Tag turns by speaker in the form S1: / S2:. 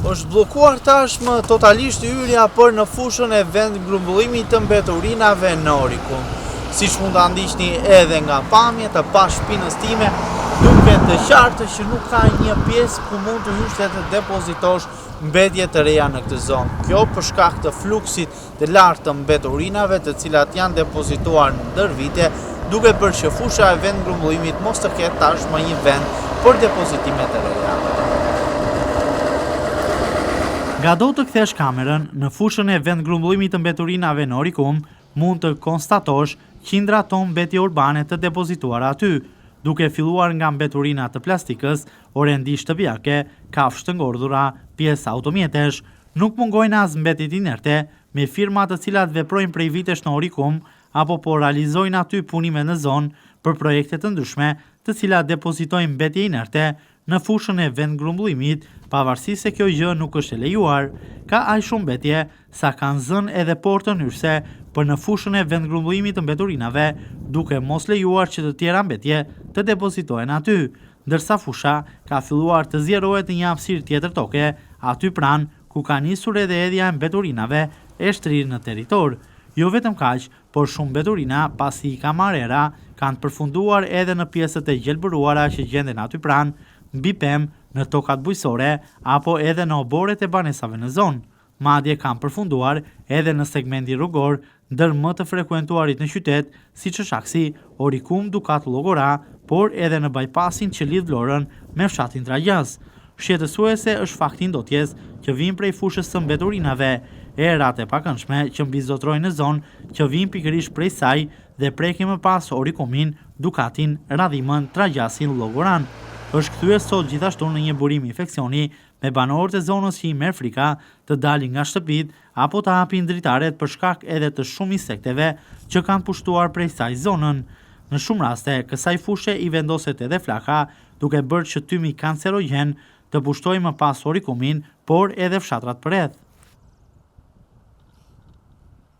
S1: Është bllokuar tashmë totalisht hyrja për në fushën e vendgrumbullimit të mbeturinave në Orikun. Siç mund ta ndiqni edhe nga pamjet e pas shpinës time, duket të qartë që nuk ka një pjesë ku mund të hysh dhe të depozitosh mbetje të reja në këtë zonë. Kjo për shkak të fluksit të lartë të mbeturinave, të cilat janë depozituar ndër vite, duke bërë që fusha e vendgrumbullimit mos të ketë tashmë një vend për depozitime të reja. Nga do të kthesh kamerën në fushën e vendgrumbullimit të mbeturinave në Orikum, mund të konstatosh qindra ton mbetje urbane të depozituara aty, duke filluar nga mbeturina të plastikës, orendi shtëpiake, kafshë të ngordhura, pjesë automjetesh. Nuk mungojnë as mbetjet inerte, me firma të cilat veprojnë prej vitesh në Orikum apo po realizojnë aty punime në zonë për projekte të ndryshme, të cilat depozitojnë mbetje inerte në fushën e vendgrumbullimit, pavarësisht se kjo gjë nuk është e lejuar. Ka aq shumë mbetje sa kanë zënë edhe portën hyrëse për në fushën e vendgrumbullimit të mbeturinave, duke mos lejuar që të tjera mbetje të depozitohen aty, ndërsa fusha ka filluar të zjerohet në një hapësirë tjetër toke, aty pranë ku ka nisur edhe hedhja e mbeturinave e shtrirë në territor. Jo vetëm kaq, por shumë mbeturina pasi i ka marrë era, kanë përfunduar edhe në pjesët e gjelbëruara që gjenden aty pranë, mbi pemë, në tokat bujësore apo edhe në oboret e banesave në zonë. Madje kanë përfunduar edhe në segmenti rrugor, ndër më të frekuentuarit në qytet, siç është aksi Orikum Dukat Llogora, por edhe në bypassin që lidh Vlorën me fshatin Tragjas. Shqetësuese është fakti i ndotjes që vijnë prej fushës së mbeturinave, erat e pakëndshme që mbizotrojnë në zonë që vijnë pikërisht prej saj dhe prekin më pas Orikumin, Dukatin, Radhimën, Tragjasin, Llogoran. Është kthyer sot gjithashtu në një burim infeksioni me banorët e zonës që i merr frika të dalin nga shtëpitë apo të hapin dritaret për shkak edhe të shumë insekteve që kanë pushtuar prej saj zonën. Në shumë raste, kësaj fushe i vendoset edhe flaka, duke bërë që tymi kancerogjen të pushtojë më pas Orikumin, por edhe fshatrat përreth.